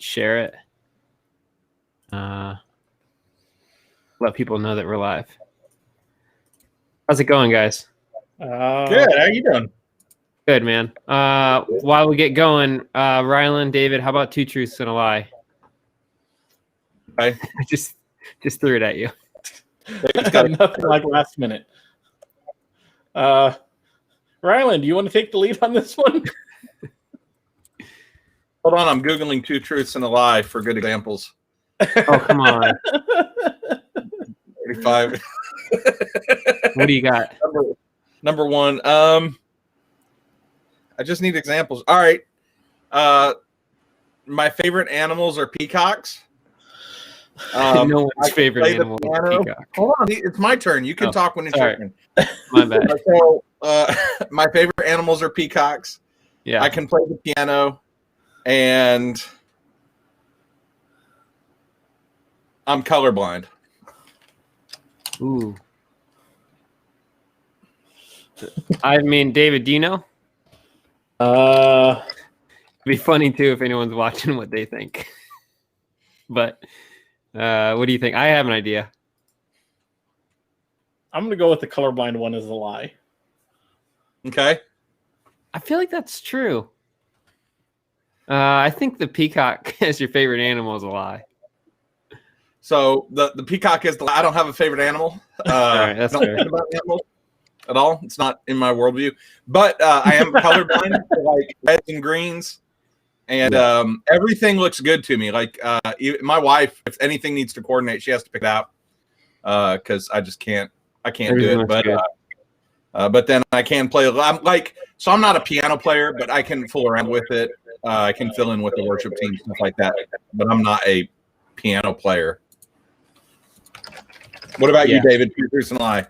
share it. Let people know that we're live. How's it going, guys? Good. How you doing? Good, man. While we get going, Rylan, David, how about 2 truths and a lie? I just threw it at you. Nothing like last minute. Rylan, do you want to take the lead on this one? Hold on, I'm Googling 2 truths and a lie for good examples. Oh, come on. 35. What do you got? Number one. I just need examples. All right. My favorite animals are peacocks. No one's favorite animal is peacock. Hold on, it's my turn. You can talk when it's your turn. My bad. So, my favorite animals are peacocks. Yeah. I can play the piano, and I'm colorblind. Ooh. I mean, David, do you know? It'd be funny too if anyone's watching what they think. But what do you think? I have an idea. I'm gonna go with the colorblind one as a lie. Okay. I feel like that's true. I think the peacock as your favorite animal is a lie. So the peacock is I don't have a favorite animal. All right, that's fair. Think about animals at all. It's not in my worldview. But I am colorblind for like reds and greens, and everything looks good to me. Like my wife, if anything needs to coordinate, she has to pick it out because I just can't. I can't do it. But then I can play. I'm not a piano player, but I can fool around with it. I can fill in with the worship team, stuff like that. But I'm not a piano player. What about you, David? Two truths and a lie.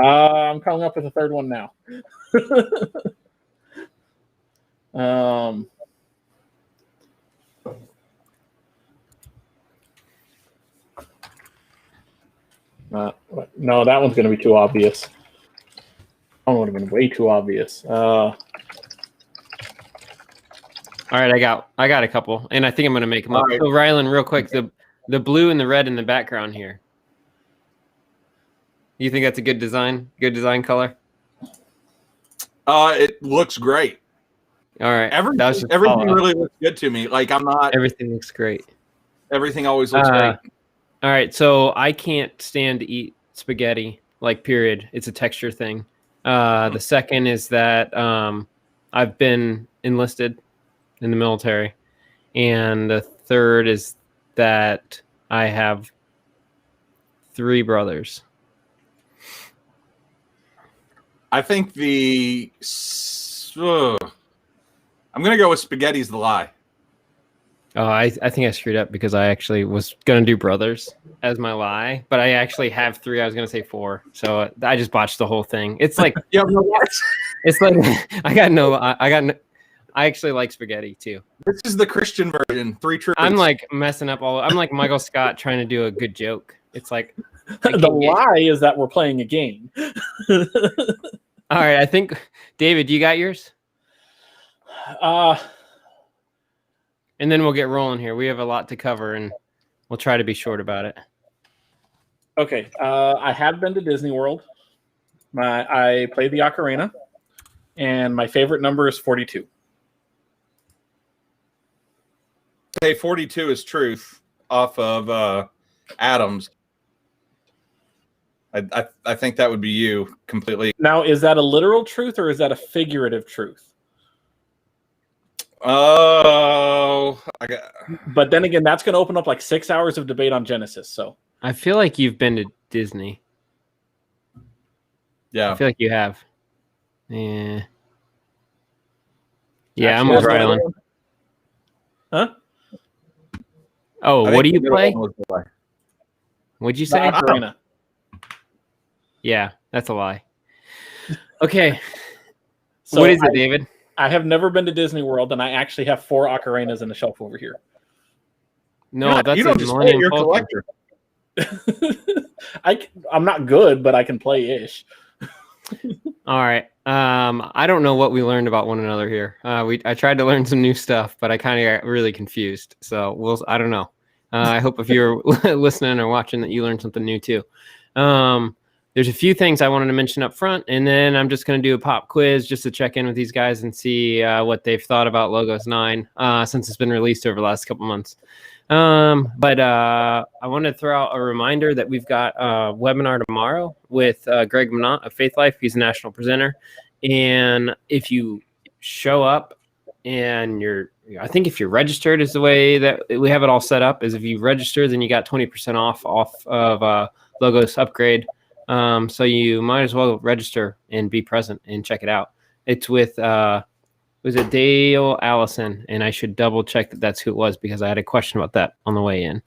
I'm coming up with a third one now. No, that one's going to be too obvious. That one would have been way too obvious. All right, I got a couple, and I think I'm going to make them up. Right. So, Rylan, real quick, the blue and the red in the background here. You think that's a good design? Good design color? It looks great. All right. Everything really looks good to me. Like I'm not. Everything looks great. Everything always looks great. All right, so I can't stand to eat spaghetti. Like period. It's a texture thing. The second is that I've been enlisted in the military, and the third is that I have 3 brothers. I think I'm gonna go with spaghetti's the lie. Oh, I think I screwed up because I actually was gonna do brothers as my lie, but I actually have 3. I was gonna say 4, so I just botched the whole thing. It's like it's like I actually like spaghetti too. This is the Christian version. 3 truths. I'm like messing up I'm like Michael Scott trying to do a good joke. It's like the lie is that we're playing a game. All right, I think David, you got yours? And then we'll get rolling here. We have a lot to cover, and we'll try to be short about it. Okay, I have been to Disney World. I played the ocarina, and my favorite number is 42. Say 42 is truth off of Adams. I think that would be you completely. Now, is that a literal truth or is that a figurative truth? Oh, but then again, that's going to open up like 6 hours of debate on Genesis. So I feel like you've been to Disney. Yeah, I feel like you have. Yeah, I'm with Rylan. Huh? Oh, what do you play? What'd you say? Ocarina. Yeah, that's a lie. Okay. So what is it, David? I have never been to Disney World, and I actually have 4 ocarinas in the shelf over here. No, that's you don't just play, you're a collector. I'm not good, but I can play ish. All right. I don't know what we learned about one another here. I tried to learn some new stuff, but I kind of got really confused. So I don't know. I hope if you're listening or watching that you learned something new too. There's a few things I wanted to mention up front, and then I'm just going to do a pop quiz just to check in with these guys and see what they've thought about Logos 9 since it's been released over the last couple months. But I want to throw out a reminder that we've got a webinar tomorrow with Greg Minot of Faith Life. He's a national presenter. And if you show up and I think if you're registered is the way that we have it all set up, is if you register, then you got 20% off of Logos upgrade. So you might as well register and be present and check it out. It's with was it Dale Allison? And I should double check that that's who it was because I had a question about that on the way in.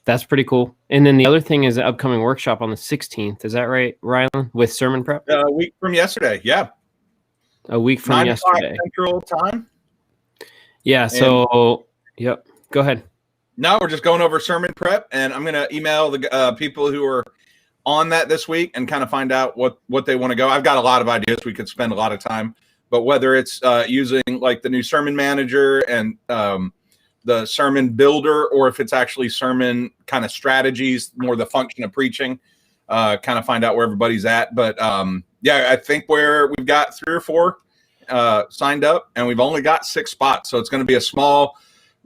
That's pretty cool. And then the other thing is the upcoming workshop on the 16th. Is that right, Rylan? With sermon prep? A week from yesterday. Yeah. A week from yesterday. Central time. Yeah. So, yep. Go ahead. No, we're just going over sermon prep, and I'm going to email the people who are on that this week and kind of find out what they want to go. I've got a lot of ideas. We could spend a lot of time. But whether it's using like the new sermon manager and the sermon builder, or if it's actually sermon kind of strategies, more the function of preaching, kind of find out where everybody's at. But yeah, I think where we've got 3 or 4 signed up, and we've only got 6 spots. So it's going to be a small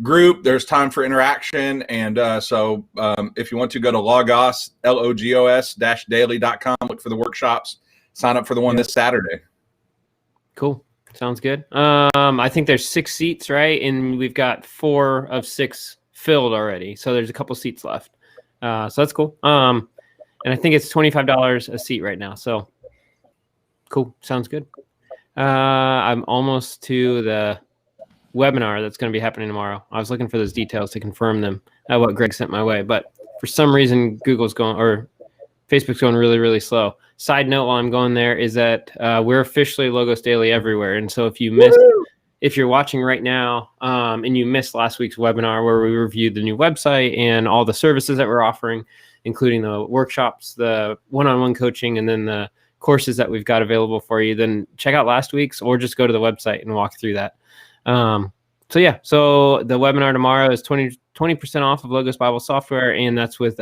group. There's time for interaction. And so if you want to go to logos-daily.com, look for the workshops, sign up for the one this Saturday. Cool. Sounds good. I think there's 6 seats, right? And we've got 4 of 6 filled already. So there's a couple seats left. So that's cool. And I think it's $25 a seat right now. So cool. Sounds good. I'm almost to the webinar that's going to be happening tomorrow. I was looking for those details to confirm them, what Greg sent my way. But for some reason, Facebook's going really, really slow. Side note while I'm going there is that we're officially Logos Daily everywhere. And so if you're watching right now and you missed last week's webinar where we reviewed the new website and all the services that we're offering, including the workshops, the one-on-one coaching, and then the courses that we've got available for you, then check out last week's or just go to the website and walk through that. So the webinar tomorrow is 20% off of Logos Bible software, and that's with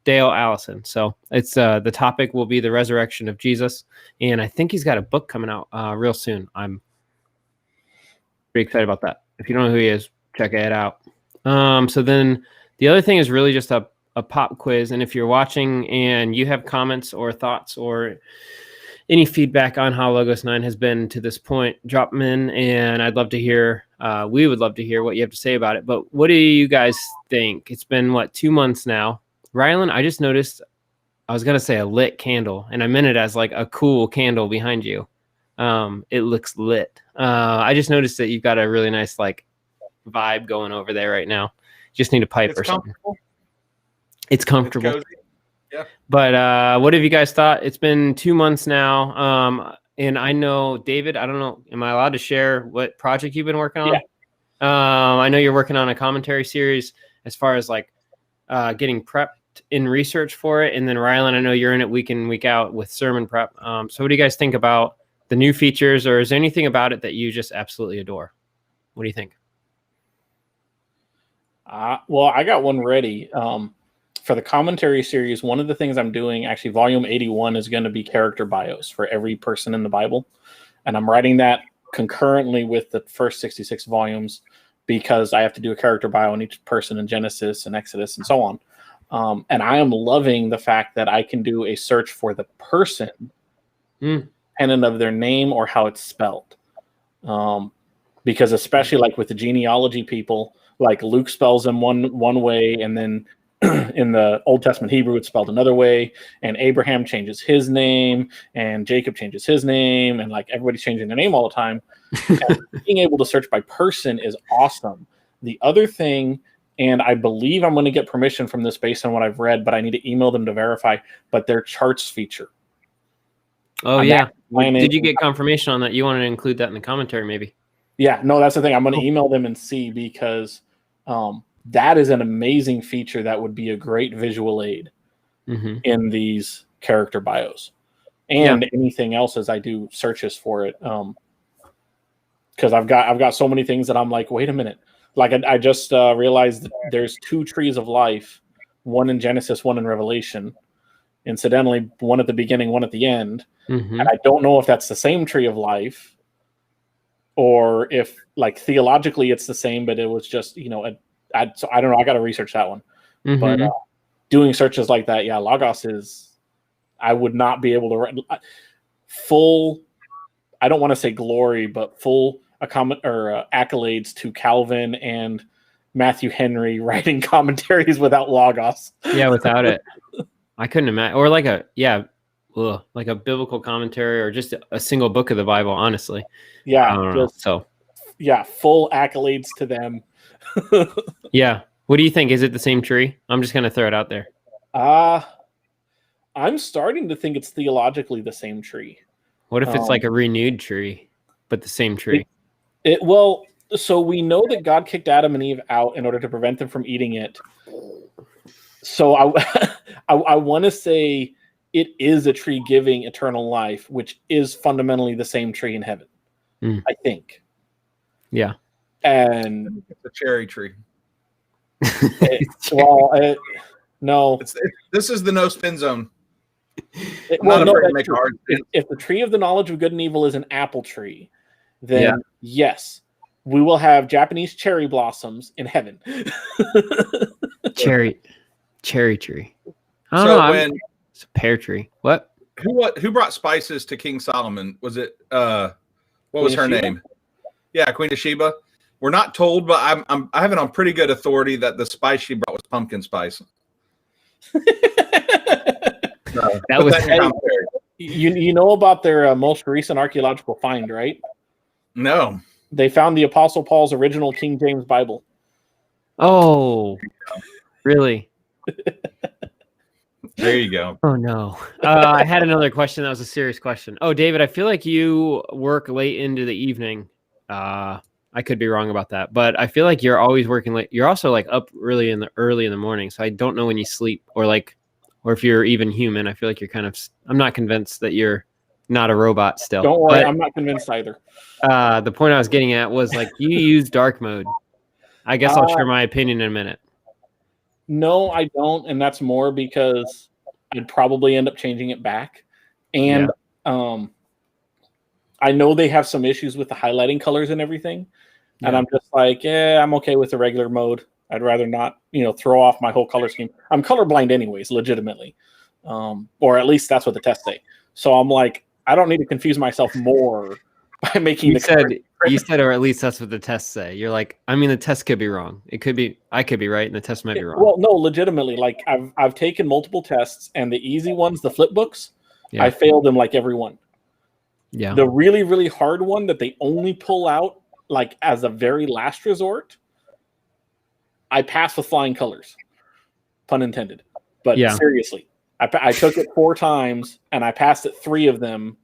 Dale Allison. So it's the topic will be the resurrection of Jesus, and I think he's got a book coming out real soon. I'm pretty excited about that. If you don't know who he is, check it out. So then the other thing is really just a pop quiz, and if you're watching and you have comments or thoughts or any feedback on how Logos 9 has been to this point, drop them in, and I'd love to hear. We would love to hear what you have to say about it. But what do you guys think? It's been 2 months now. Rylan, I just noticed, I was going to say a lit candle, and I meant it as like a cool candle behind you. It looks lit. I just noticed that you've got a really nice vibe going over there right now. Just need a pipe or something. It's comfortable. It's yeah. But what have you guys thought? It's been 2 months now. And I know, David, I don't know, am I allowed to share what project you've been working on? Yeah. I know you're working on a commentary series as far as getting prepped in research for it. And then Rylan, I know you're in it week in, week out with sermon prep. So what do you guys think about the new features, or is there anything about it that you just absolutely adore? What do you think? Well, I got one ready. For the commentary series, one of the things I'm doing, actually, volume 81 is going to be character bios for every person in the Bible. And I'm writing that concurrently with the first 66 volumes because I have to do a character bio on each person in Genesis and Exodus and so on. And I am loving the fact that I can do a search for the person, independent of their name or how it's spelled. Because especially with the genealogy people, Luke spells them one way, and then in the Old Testament Hebrew, it's spelled another way, and Abraham changes his name, and Jacob changes his name, and everybody's changing their name all the time. And being able to search by person is awesome. The other thing, and I believe I'm going to get permission from this based on what I've read, but I need to email them to verify, but their charts feature. Oh, yeah. Did you get confirmation on that? You wanted to include that in the commentary, maybe? Yeah, no, that's the thing. I'm going to email them and see, because that is an amazing feature that would be a great visual aid in these character bios. and anything else as I do searches for it. Because I've got so many things that I'm like, wait a minute. Like I just realized that there's 2 trees of life, one in Genesis, one in Revelation. Incidentally, one at the beginning, one at the end. Mm-hmm. And I don't know if that's the same tree of life, or if like theologically it's the same, but it was just, so I don't know. I got to research that one. Mm-hmm. But doing searches like that, Logos is, I would not be able to write full, I don't want to say glory, but full accolades to Calvin and Matthew Henry writing commentaries without Logos. Yeah, without it. I couldn't imagine. Or like a biblical commentary or just a single book of the Bible, honestly. Yeah. I don't know. So full accolades to them. Yeah. What do you think? Is it the same tree? I'm just going to throw it out there. I'm starting to think it's theologically the same tree. What if it's like a renewed tree, but the same tree? Well, so we know that God kicked Adam and Eve out in order to prevent them from eating it. So I want to say it is a tree giving eternal life, which is fundamentally the same tree in heaven. I think. Yeah. And it's a cherry tree. No. This is the no spin zone. If the tree of the knowledge of good and evil is an apple tree, then yes, we will have Japanese cherry blossoms in heaven. Cherry tree. It's a pear tree. What? Who brought spices to King Solomon? Was it what was her name? Yeah, Queen of Sheba. We're not told, but I have it on pretty good authority that the spice she brought was pumpkin spice. That was you know about their most recent archaeological find, right? No. They found the Apostle Paul's original King James Bible. Oh, really? There you go. Oh, no. I had another question. That was a serious question. Oh, David, I feel like you work late into the evening. I could be wrong about that, but I feel like you're always working late. You're also like up early in the morning. So I don't know when you sleep or if you're even human. I feel like you're I'm not convinced that you're not a robot still. Don't worry. I'm not convinced either. The point I was getting at was like you use dark mode. I guess I'll share my opinion in a minute. No, I don't. And that's more because I'd probably end up changing it back. And I know they have some issues with the highlighting colors and everything. And I'm just like, I'm okay with the regular mode. I'd rather not, throw off my whole color scheme. I'm colorblind anyways, legitimately. Or at least that's what the tests say. So I'm like, I don't need to confuse myself more by making You said, or at least that's what the tests say. You're like, I mean, the test could be wrong. It could be, I could be right, and the test might be wrong. Well, no, legitimately. Like I've taken multiple tests, and the easy ones, the flip books, I failed them like every one. Yeah. The really, really hard one that they only pull out like as a very last resort, I passed with flying colors, pun intended. But seriously, I took it 4 times and I passed it 3 of them,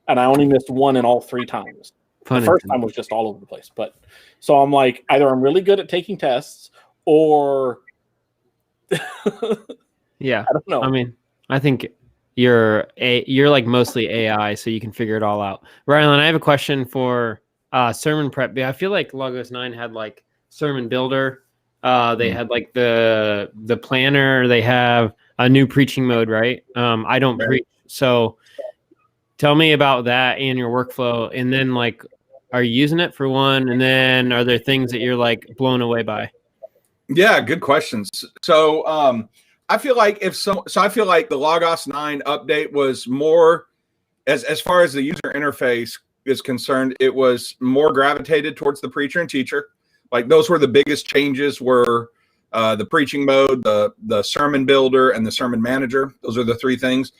and I only missed 1 in all 3 times. The first time was just all over the place. But so I'm like, either I'm really good at taking tests, or yeah, I don't know. I mean, I think you're like mostly AI, so you can figure it all out. Rylan, I have a question for sermon prep. I feel like Logos 9 had like sermon builder. They had like the planner. They have a new preaching mode, right? I don't preach, so tell me about that and your workflow. And then like, are you using it for one? And then are there things that you're like blown away by? Yeah, good questions. So I feel like I feel like the Logos 9 update was more as far as the user interface is concerned, it was more gravitated towards the preacher and teacher. Like those were the biggest changes were the preaching mode, the sermon builder, and the sermon manager. Those are the 3 things.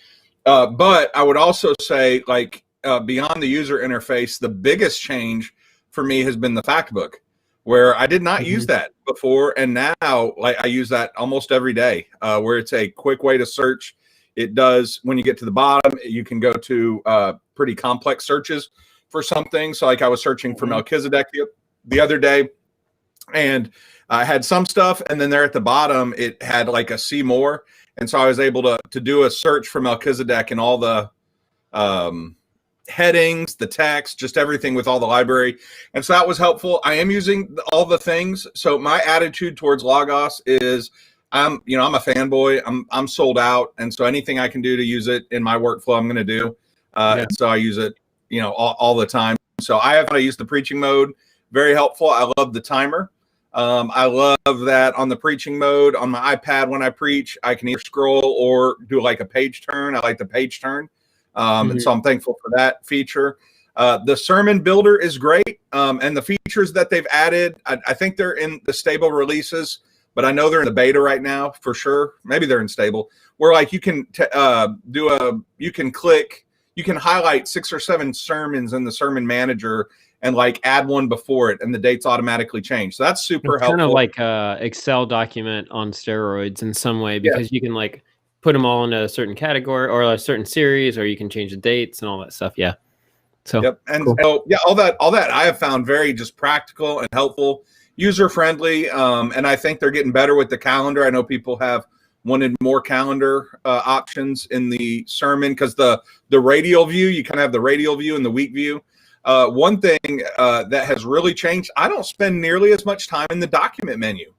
But I would also say like beyond the user interface, the biggest change for me has been the fact book, where I did not use that before. And now like I use that almost every day, where it's a quick way to search. It does, when you get to the bottom, you can go to pretty complex searches for something. So like I was searching for Melchizedek the other day, and I had some stuff, and then there at the bottom, it had like a see more. And so I was able to do a search for Melchizedek and all the headings, the text, just everything with all the library. And so that was helpful. I am using all the things. So my attitude towards Logos is I'm a fanboy. I'm sold out. And so anything I can do to use it in my workflow, I'm going to do. And so I use it, all the time. So I have used the preaching mode. Very helpful. I love the timer. I love that on the preaching mode on my iPad when I preach, I can either scroll or do like a page turn. I like the page turn. And so I'm thankful for that feature. The sermon builder is great. And the features that they've added, I think they're in the stable releases, but I know they're in the beta right now for sure. Maybe they're in stable, where like you can you can highlight 6 or 7 sermons in the sermon manager and like add one before it, and the dates automatically change. So that's super helpful. Kind of like a Excel document on steroids in some way, because you can like put them all into a certain category or a certain series, or you can change the dates and all that stuff. Yeah. So and cool. So all that I have found very just practical and helpful, user friendly. And I think they're getting better with the calendar. I know people have wanted more calendar options in the sermon, because the radial view, you kind of have the radial view and the week view. One thing that has really changed, I don't spend nearly as much time in the document menu.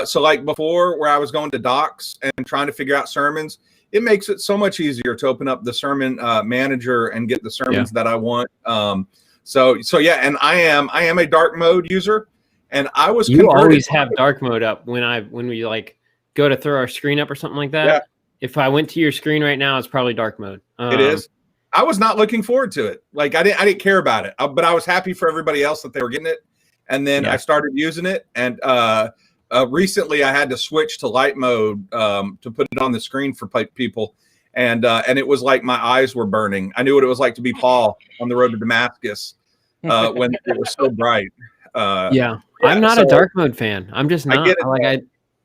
So like before, where I was going to docs and trying to figure out sermons, it makes it so much easier to open up the sermon manager and get the sermons that I want. So yeah, and I am a dark mode user, and I was always have dark mode up when we like go to throw our screen up or something like that. Yeah. If I went to your screen right now, it's probably dark mode. It is. I was not looking forward to it. Like I didn't care about it, but I was happy for everybody else that they were getting it. And then I started using it, and recently I had to switch to light mode to put it on the screen for people, and it was like my eyes were burning. I knew what it was like to be Paul on the road to Damascus when it was so bright. I'm not a dark mode fan. I'm just not.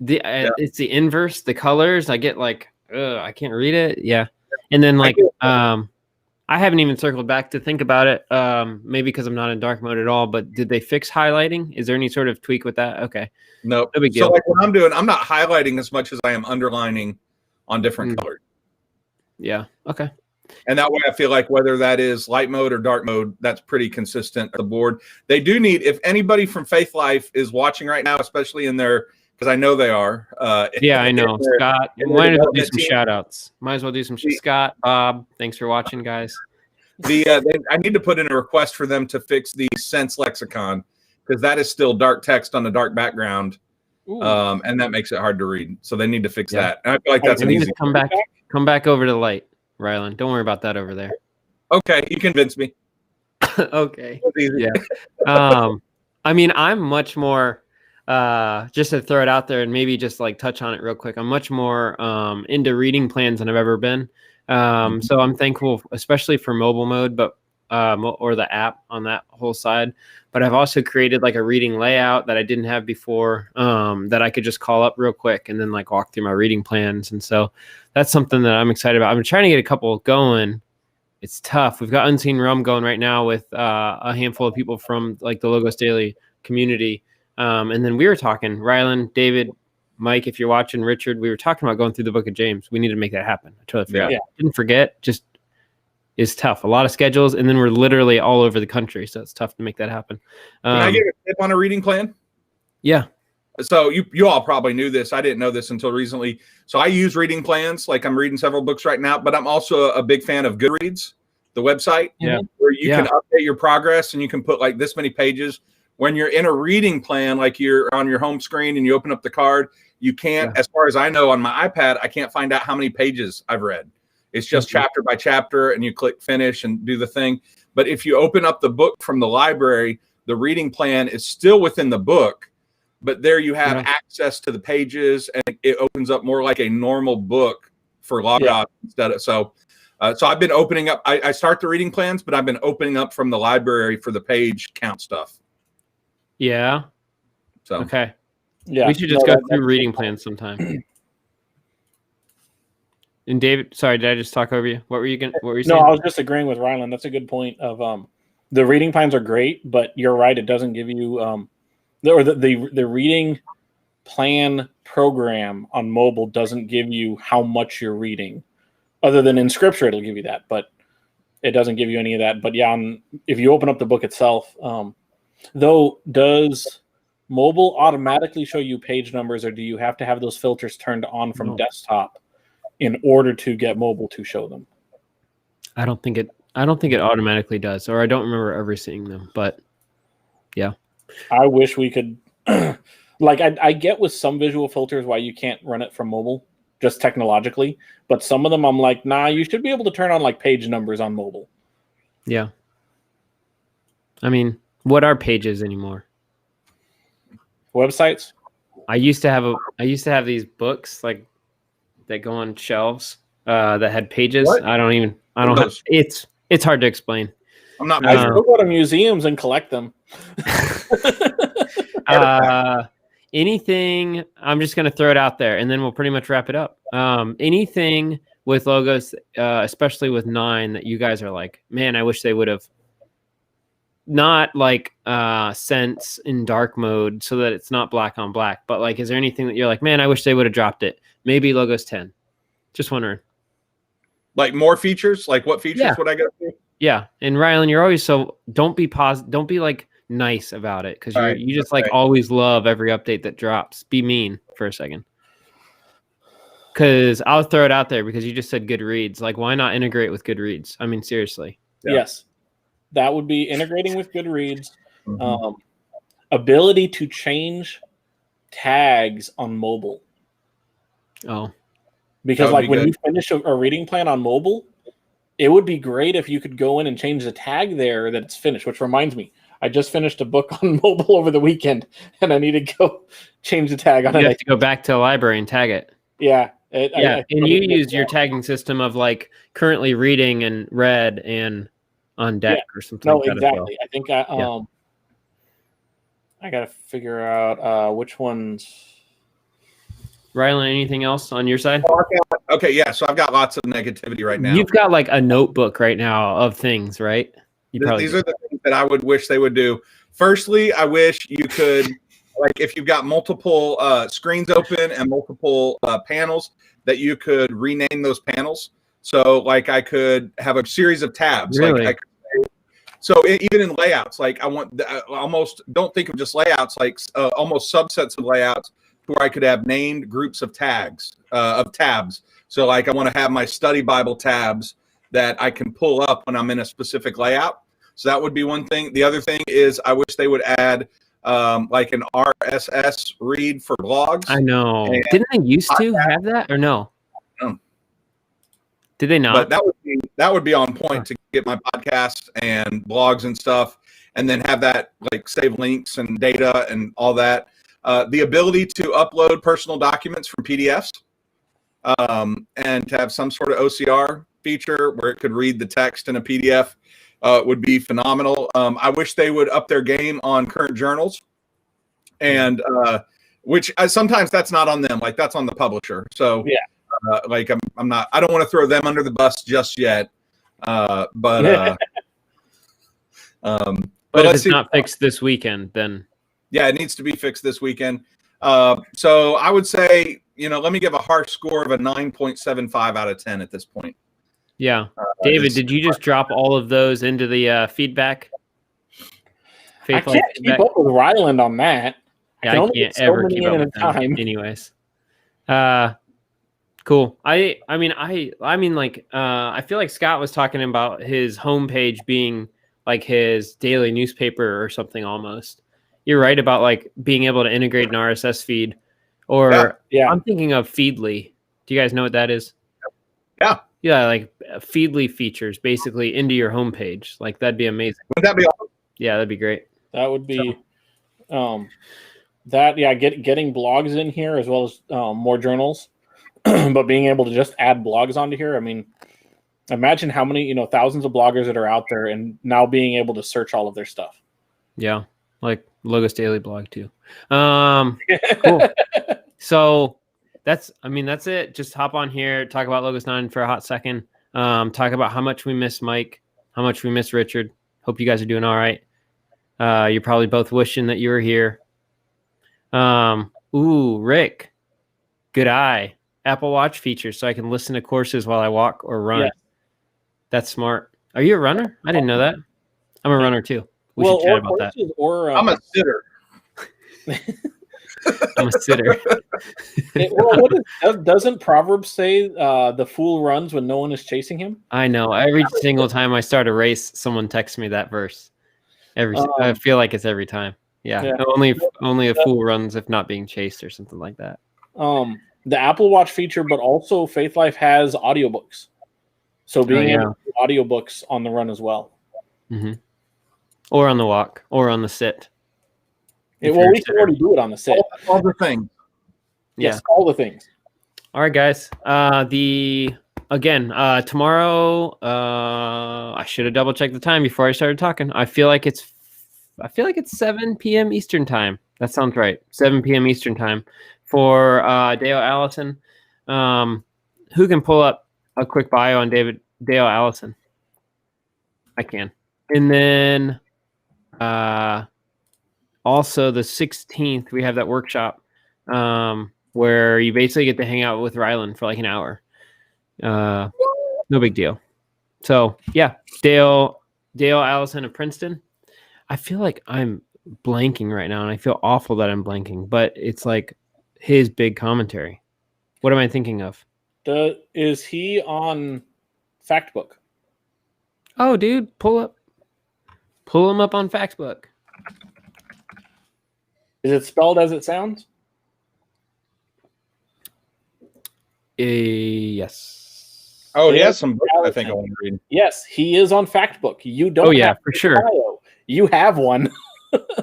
It's the inverse. The colors, I get like, I can't read it. Yeah, and then like I haven't even circled back to think about it. Maybe because I'm not in dark mode at all. But did they fix highlighting? Is there any sort of tweak with that? Okay. No big deal. So like what I'm doing, I'm not highlighting as much as I am underlining on different colors. Yeah. Okay. And that way I feel like whether that is light mode or dark mode, that's pretty consistent at the board. They do need, if anybody from Faith Life is watching right now, especially in their, because I know they are. I know. Scott, might as well do some shout outs. Scott, Bob, thanks for watching, guys. I need to put in a request for them to fix the Sense lexicon, because that is still dark text on a dark background. And that makes it hard to read. So they need to fix that. And I feel like that's an easy. Come back over to the light, Rylan. Don't worry about that over there. Okay, you convinced me. Okay. Yeah. I mean, I'm much more just to throw it out there and maybe just like touch on it real quick. I'm much more into reading plans than I've ever been. So I'm thankful, especially for mobile mode, but or the app on that whole side. But I've also created like a reading layout that I didn't have before, that I could just call up real quick and then like walk through my reading plans. And so that's something that I'm excited about. I'm trying to get a couple going. It's tough. We've got Unseen Realm going right now with a handful of people from like the Logos Daily community. And then we were talking, Rylan, David, Mike, if you're watching, Richard, we were talking about going through the book of James. We need to make that happen. I totally forgot. Didn't forget, just is tough. A lot of schedules, and then we're literally all over the country, so it's tough to make that happen. Can I give a tip on a reading plan? Yeah. So you all probably knew this. I didn't know this until recently. So I use reading plans. Like I'm reading several books right now, but I'm also a big fan of Goodreads, the website, where you can update your progress and you can put like this many pages. When you're in a reading plan, like you're on your home screen and you open up the card, you can't, as far as I know on my iPad, I can't find out how many pages I've read. It's just chapter by chapter, and you click finish and do the thing. But if you open up the book from the library, the reading plan is still within the book, but there you have access to the pages, and it opens up more like a normal book for Logos instead of so I've been opening up. I start the reading plans, but I've been opening up from the library for the page count stuff. Yeah. So okay. Yeah. We should just go through reading plans sometime. And David, sorry, did I just talk over you? What were you saying? No, I was just agreeing with Rylan. That's a good point. Of the reading plans are great, but you're right. It doesn't give you the reading plan program on mobile doesn't give you how much you're reading. Other than in Scripture, it'll give you that. But it doesn't give you any of that. But yeah, if you open up the book itself, though, does mobile automatically show you page numbers, or do you have to have those filters turned on from desktop in order to get mobile to show them? I don't think it automatically does, or I don't remember ever seeing them. But yeah, I wish we could. Like I get with some visual filters why you can't run it from mobile, just technologically. But some of them, I'm like, nah, you should be able to turn on like page numbers on mobile. Yeah. I mean, what are pages anymore? Websites. I used to have these books like that go on shelves that had pages. What? I don't have, it's hard to explain. I'm not. I still go to museums and collect them. Anything, I'm just going to throw it out there and then we'll pretty much wrap it up. Anything with logos, especially with 9, that you guys are like, man, I wish they would have not like sense in dark mode so that it's not black on black, but like, is there anything that you're like, man, I wish they would have dropped it? Maybe logos 10. Just wondering. Like more features? Like what features would I go to? Yeah. And Rylan, you're always don't be like nice about it, because you just like always love every update that drops. Be mean for a second. Because I'll throw it out there because you just said Goodreads. Like, why not integrate with Goodreads? I mean, seriously. Yeah. Yes. That would be integrating with Goodreads. Mm-hmm. Ability to change tags on mobile. Oh. Because like when you finish a reading plan on mobile, it would be great if you could go in and change the tag there that it's finished, which reminds me, I just finished a book on mobile over the weekend and I need to go change the tag on it. You have to go back to the library and tag it. Yeah. And you use your tagging system of like currently reading and read and on deck or something like that. Exactly. As well. I think I got to figure out which ones. Rylan, anything else on your side? Okay, yeah. So I've got lots of negativity right now. You've got like a notebook right now of things, right? These are the things that I would wish they would do. Firstly, I wish you could, like, if you've got multiple screens open and multiple panels, that you could rename those panels. So, like, I could have a series of tabs. Really? Like, so even in layouts, like I almost don't think of just layouts, like almost subsets of layouts, where I could have named groups of tags of tabs. So like I want to have my study Bible tabs that I can pull up when I'm in a specific layout. So that would be one thing. The other thing is I wish they would add like an RSS read for blogs. I know. Didn't they used to have that or no? No. Did they not? But that would be on point to get my podcasts and blogs and stuff, and then have that like save links and data and all that. The ability to upload personal documents from PDFs and to have some sort of OCR feature where it could read the text in a PDF would be phenomenal. I wish they would up their game on current journals, and which sometimes that's not on them, like that's on the publisher. So yeah, like I don't want to throw them under the bus just yet, but if it's not fixed this weekend, then. Yeah, it needs to be fixed this weekend. So I would say, let me give a harsh score of a 9.75 out of 10 at this point. Yeah. David, did you just drop all of those into the feedback? I can't keep up with Ryland on that. Yeah, I can't ever keep up with them. Anyways. Cool. I feel like Scott was talking about his homepage being like his daily newspaper or something almost. You're right about like being able to integrate an RSS feed, or I'm thinking of Feedly. Do you guys know what that is? Yeah, like Feedly features basically into your homepage. Like that'd be amazing. Would that be awesome? Yeah, that'd be great. That would be getting blogs in here as well as more journals, but being able to just add blogs onto here. I mean, imagine how many thousands of bloggers that are out there, and now being able to search all of their stuff. Yeah. Like Logos Daily blog too. Cool. So that's it. Just hop on here, talk about Logos 9 for a hot second. Talk about how much we miss Mike, how much we miss Richard. Hope you guys are doing all right. You're probably both wishing that you were here. Rick, good eye. Apple Watch features so I can listen to courses while I walk or run. Yeah. That's smart. Are you a runner? I didn't know that. I'm a runner too. We should chat about that. Or I'm a sitter. I'm a sitter. Doesn't Proverbs say the fool runs when no one is chasing him? I know. Every single time I start a race, someone texts me that verse. I feel like it's every time. Yeah. Only a fool runs if not being chased or something like that. The Apple Watch feature, but also Faith Life has audiobooks. So being able to do audiobooks on the run as well. Mm-hmm. Or on the walk, or on the sit. We can already do it on the sit. All the things. Yes, all the things. All right, guys. Tomorrow, I should have double checked the time before I started talking. I feel like it's 7 p.m. Eastern time. That sounds right. 7 p.m. Eastern time for Dale Allison. Who can pull up a quick bio on Dale Allison? I can. And then also the 16th, we have that workshop where you basically get to hang out with Rylan for like an hour. No big deal. So yeah, Dale Allison of Princeton. I feel like I'm blanking right now, and I feel awful that I'm blanking, but it's like his big commentary. What am I thinking of? Is he on Factbook? Oh, dude, pull him up on Factbook. Is it spelled as it sounds? Yes. Oh, he has some books I think I want to read. Yes, he is on Factbook. You don't. Oh yeah, for sure. Bio. You have one.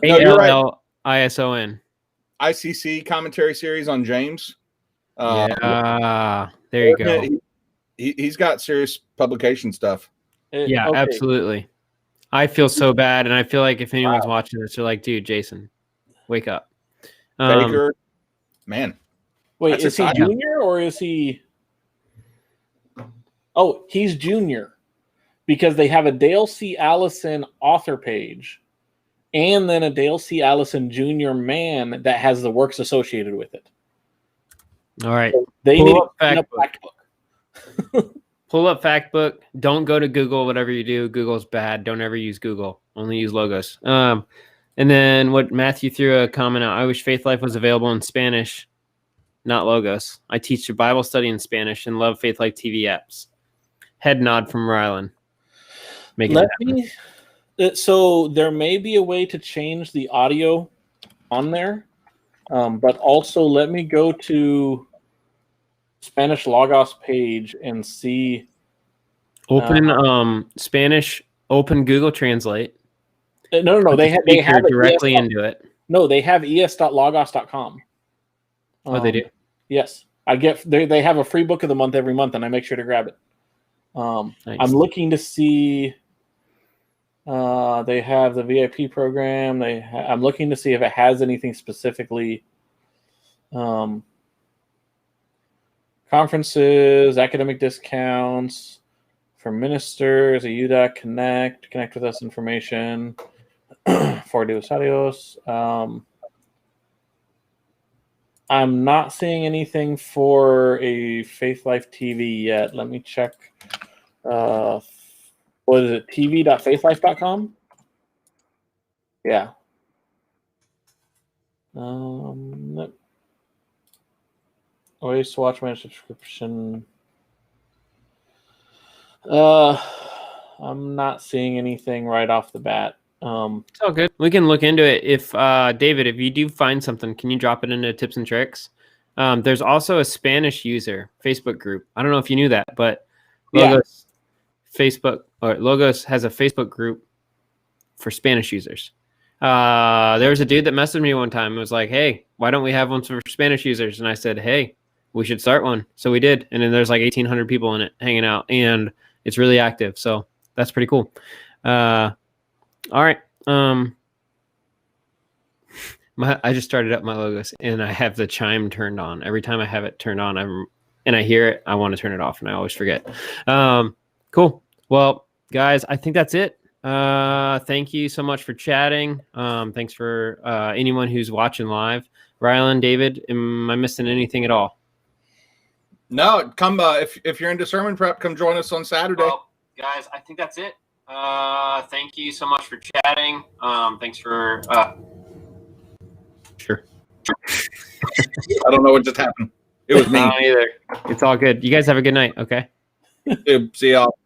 ALLISON. ICC commentary series on James. There you go. He's got serious publication stuff. Okay. Absolutely. I feel so bad, and I feel like if anyone's watching this, they're like, dude, Jason, wake up. Baker, man. Wait, is he junior or is he? Oh, he's junior because they have a Dale C. Allison author page and then a Dale C. Allison junior man that has the works associated with it. All right. So they need a Factbook. Pull up Factbook. Don't go to Google. Whatever you do, Google's bad. Don't ever use Google. Only use Logos. And then what Matthew threw a comment out. I wish Faith Life was available in Spanish, not Logos. I teach a Bible study in Spanish and love Faith Life TV apps. Head nod from Rylan. So there may be a way to change the audio on there, but also let me go to Spanish Logos page and see. Open Spanish. Open Google Translate. No. They have it directly into it. No, they have es.logos.com. Oh, they do. Yes, they have a free book of the month every month, and I make sure to grab it. Nice. I'm looking to see. They have the VIP program. I'm looking to see if it has anything specifically. Conferences, academic discounts for ministers, a UDAC connect with us information for Dios Adios. I'm not seeing anything for a Faith Life TV yet. Let me check. What is it? tv.faithlife.com? Yeah. Ways to watch my subscription. I'm not seeing anything right off the bat. It's all good. We can look into it. If David, if you do find something, can you drop it into tips and tricks? There's also a Spanish user Facebook group. I don't know if you knew that, but Logos Logos has a Facebook group for Spanish users. There was a dude that messaged me one time and was like, "Hey, why don't we have one for Spanish users?" And I said, "Hey, we should start one." So we did, and then there's like 1,800 people in it hanging out, and it's really active. So that's pretty cool. All right. I just started up my Logos, and I have the chime turned on. Every time I have it turned on, and I hear it, I want to turn it off, and I always forget. Cool. Well, guys, I think that's it. Thank you so much for chatting. Thanks for anyone who's watching live. Rylan, David, am I missing anything at all? No, come if you're into sermon prep, come join us on Saturday. guys, I think that's it. Thank you so much for chatting. Thanks for. Sure. I don't know what just happened. It was me. I don't either. It's all good. You guys have a good night. Okay. See y'all.